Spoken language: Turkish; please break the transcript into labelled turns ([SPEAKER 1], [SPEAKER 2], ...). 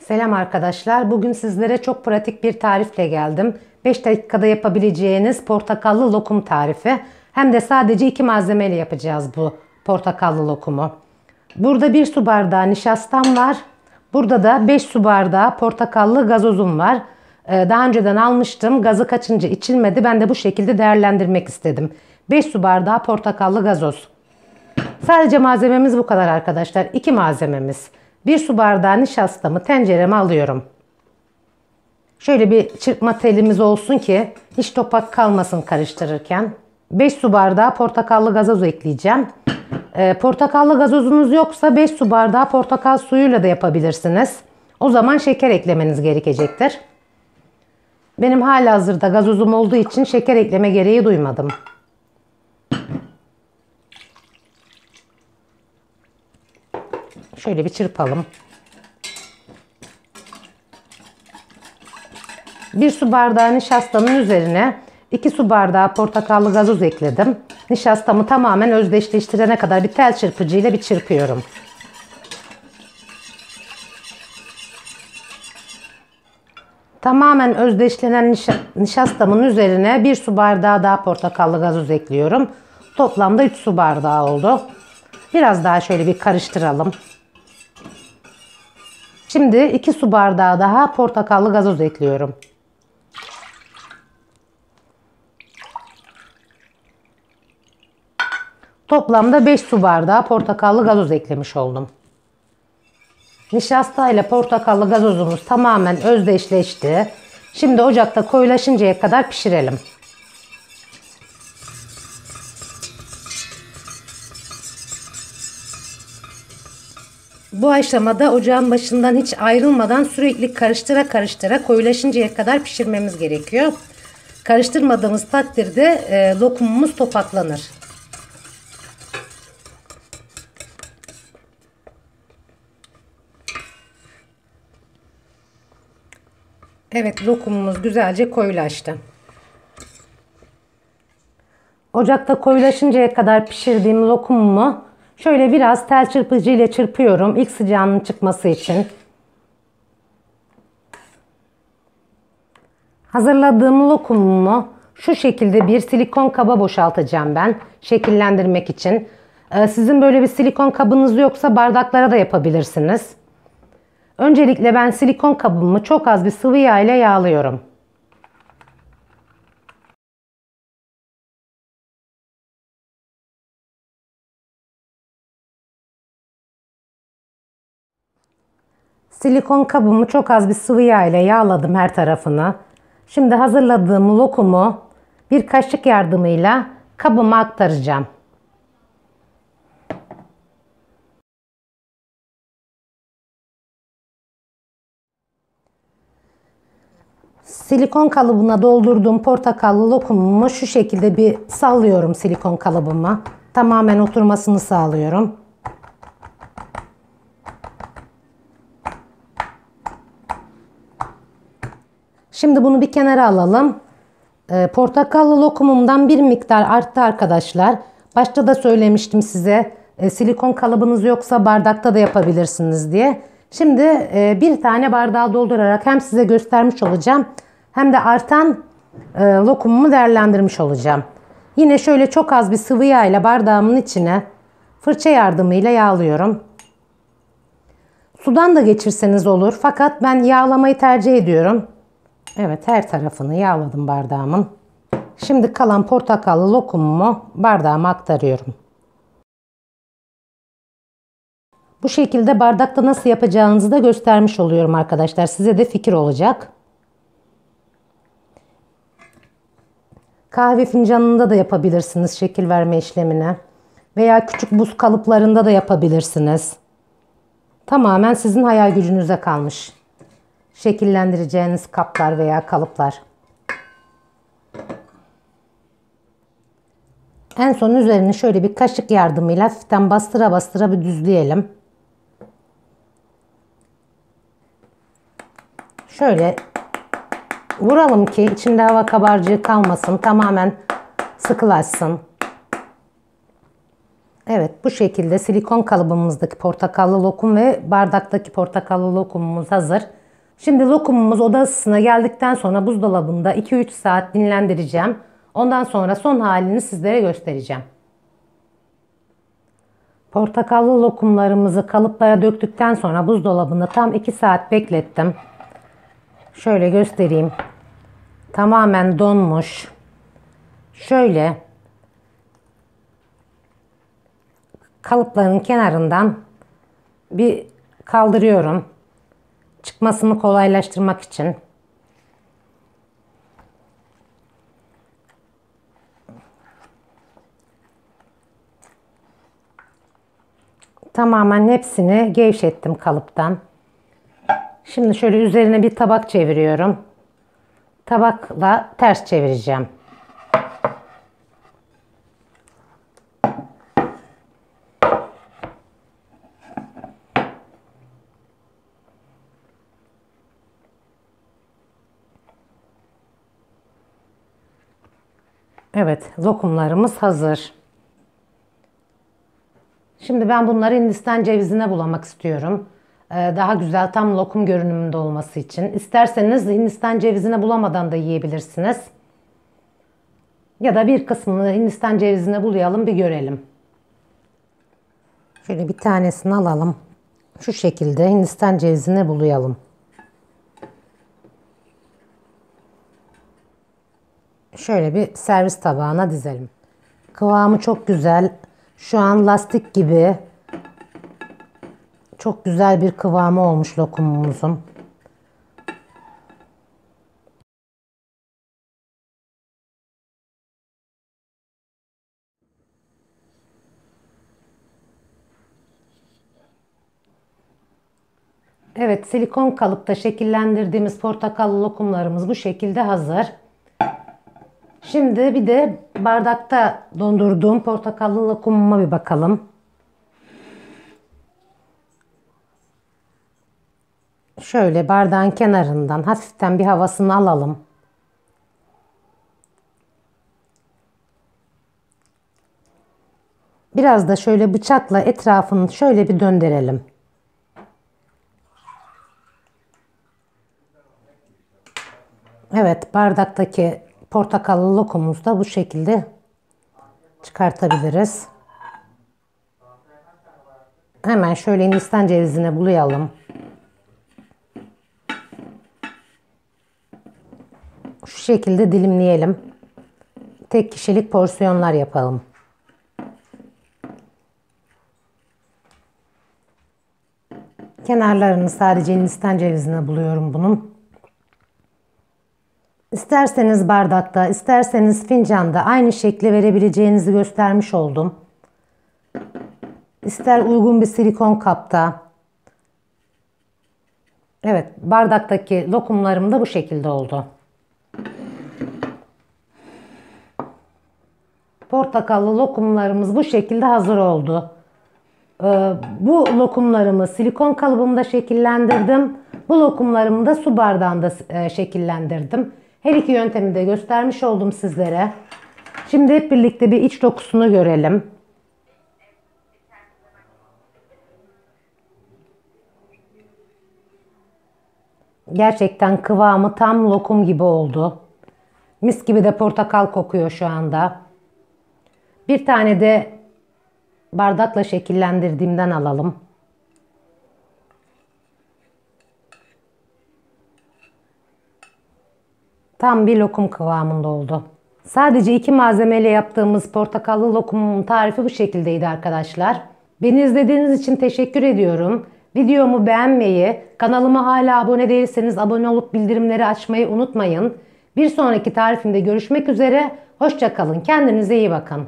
[SPEAKER 1] Selam arkadaşlar. Bugün sizlere çok pratik bir tarifle geldim. 5 dakikada yapabileceğiniz portakallı lokum tarifi. Hem de sadece 2 malzemeyle yapacağız bu portakallı lokumu. Burada 1 su bardağı nişastam var. Burada da 5 su bardağı portakallı gazozum var. Daha önceden almıştım. Gazı kaçınca içilmedi. Ben de bu şekilde değerlendirmek istedim. 5 su bardağı portakallı gazoz. Sadece malzememiz bu kadar arkadaşlar. 2 malzememiz. 1 su bardağı nişastamı tencereme alıyorum. Şöyle bir çırpma telimiz olsun ki hiç topak kalmasın karıştırırken. 5 su bardağı portakallı gazoz ekleyeceğim. Portakallı gazozunuz yoksa 5 su bardağı portakal suyuyla da yapabilirsiniz. O zaman şeker eklemeniz gerekecektir. Benim halihazırda gazozum olduğu için şeker ekleme gereği duymadım. Şöyle bir çırpalım. 1 su bardağı nişastanın üzerine 2 su bardağı portakallı gazoz ekledim. Nişastamı tamamen özdeşleştirene kadar bir tel çırpıcı ile bir çırpıyorum. Tamamen özdeşlenen nişastamın üzerine 1 su bardağı daha portakallı gazoz ekliyorum. Toplamda 3 su bardağı oldu. Biraz daha şöyle bir karıştıralım. Şimdi 2 su bardağı daha portakallı gazoz ekliyorum. Toplamda 5 su bardağı portakallı gazoz eklemiş oldum. Nişasta ile portakallı gazozumuz tamamen özdeşleşti. Şimdi ocakta koyulaşıncaya kadar pişirelim. Bu aşamada ocağın başından hiç ayrılmadan sürekli karıştıra karıştıra koyulaşıncaya kadar pişirmemiz gerekiyor. Karıştırmadığımız takdirde lokumumuz topaklanır. Evet, lokumumuz güzelce koyulaştı. Ocakta koyulaşıncaya kadar pişirdiğim lokumumu şöyle biraz tel çırpıcı ile çırpıyorum ilk sıcağının çıkması için. Hazırladığım lokumumu şu şekilde bir silikon kaba boşaltacağım ben şekillendirmek için. Sizin böyle bir silikon kabınız yoksa bardaklara da yapabilirsiniz. Öncelikle ben silikon kabımı çok az bir sıvı yağ ile yağlıyorum. Silikon kabımı çok az bir sıvı yağ ile yağladım her tarafını. Şimdi hazırladığım lokumu bir kaşık yardımıyla kabıma aktaracağım. Silikon kalıbına doldurduğum portakallı lokumumu şu şekilde bir sallıyorum silikon kalıbıma. Tamamen oturmasını sağlıyorum. Şimdi bunu bir kenara alalım. Portakallı lokumumdan bir miktar arttı arkadaşlar. Başta da söylemiştim size. Silikon kalıbınız yoksa bardakta da yapabilirsiniz diye. Şimdi bir tane bardağı doldurarak hem size göstermiş olacağım hem de artan lokumumu değerlendirmiş olacağım. Yine şöyle çok az bir sıvı yağ ile bardağımın içine fırça yardımıyla yağlıyorum. Sudan da geçirseniz olur fakat ben yağlamayı tercih ediyorum. Evet, her tarafını yağladım bardağımın. Şimdi kalan portakallı lokumumu bardağıma aktarıyorum. Bu şekilde bardakta nasıl yapacağınızı da göstermiş oluyorum arkadaşlar. Size de fikir olacak. Kahve fincanında da yapabilirsiniz şekil verme işlemini. Veya küçük buz kalıplarında da yapabilirsiniz. Tamamen sizin hayal gücünüze kalmış. Şekillendireceğiniz kaplar veya kalıplar. En son üzerini şöyle bir kaşık yardımıyla hafiften bastıra bastıra bir düzleyelim. Şöyle vuralım ki içinde hava kabarcığı kalmasın. Tamamen sıkılaşsın. Evet, bu şekilde silikon kalıbımızdaki portakallı lokum ve bardaktaki portakallı lokumumuz hazır. Şimdi lokumumuz oda ısısına geldikten sonra buzdolabında 2-3 saat dinlendireceğim. Ondan sonra son halini sizlere göstereceğim. Portakallı lokumlarımızı kalıplara döktükten sonra buzdolabında tam 2 saat beklettim. Şöyle göstereyim. Tamamen donmuş. Şöyle kalıpların kenarından bir kaldırıyorum. Çıkmasını kolaylaştırmak için. Tamamen hepsini gevşettim kalıptan. Şimdi şöyle üzerine bir tabak çeviriyorum. Tabakla ters çevireceğim. Evet, lokumlarımız hazır. Şimdi ben bunları Hindistan cevizine bulamak istiyorum. Daha güzel tam lokum görünümünde olması için. İsterseniz Hindistan cevizine bulamadan da yiyebilirsiniz. Ya da bir kısmını Hindistan cevizine bulayalım bir görelim. Şöyle bir tanesini alalım. Şu şekilde Hindistan cevizine bulayalım. Şöyle bir servis tabağına dizelim. Kıvamı çok güzel. Şu an lastik gibi. Çok güzel bir kıvamı olmuş lokumumuzun. Evet, silikon kalıpta şekillendirdiğimiz portakallı lokumlarımız bu şekilde hazır. Şimdi bir de bardakta dondurduğum portakallı lokumuma bir bakalım. Şöyle bardağın kenarından hafiften bir havasını alalım. Biraz da şöyle bıçakla etrafını şöyle bir döndürelim. Evet, bardaktaki portakallı lokumumuzu da bu şekilde çıkartabiliriz. Hemen şöyle Hindistan cevizine bulayalım. Şu şekilde dilimleyelim. Tek kişilik porsiyonlar yapalım. Kenarlarını sadece Hindistan cevizine buluyorum bunun. İsterseniz bardakta, isterseniz fincanda aynı şekli verebileceğinizi göstermiş oldum. İster uygun bir silikon kapta. Evet, bardaktaki lokumlarım da bu şekilde oldu. Portakallı lokumlarımız bu şekilde hazır oldu. Bu lokumlarımı silikon kalıbımda şekillendirdim. Bu lokumlarımı da su bardağında şekillendirdim. Her iki yöntemi de göstermiş oldum sizlere. Şimdi hep birlikte bir iç dokusunu görelim. Gerçekten kıvamı tam lokum gibi oldu. Mis gibi de portakal kokuyor şu anda. Bir tane de bardakla şekillendirdiğimden alalım. Tam bir lokum kıvamında oldu. Sadece 2 malzemeyle yaptığımız portakallı lokumun tarifi bu şekildeydi arkadaşlar. Beni izlediğiniz için teşekkür ediyorum. Videomu beğenmeyi, kanalıma hala abone değilseniz abone olup bildirimleri açmayı unutmayın. Bir sonraki tarifimde görüşmek üzere. Hoşça kalın. Kendinize iyi bakın.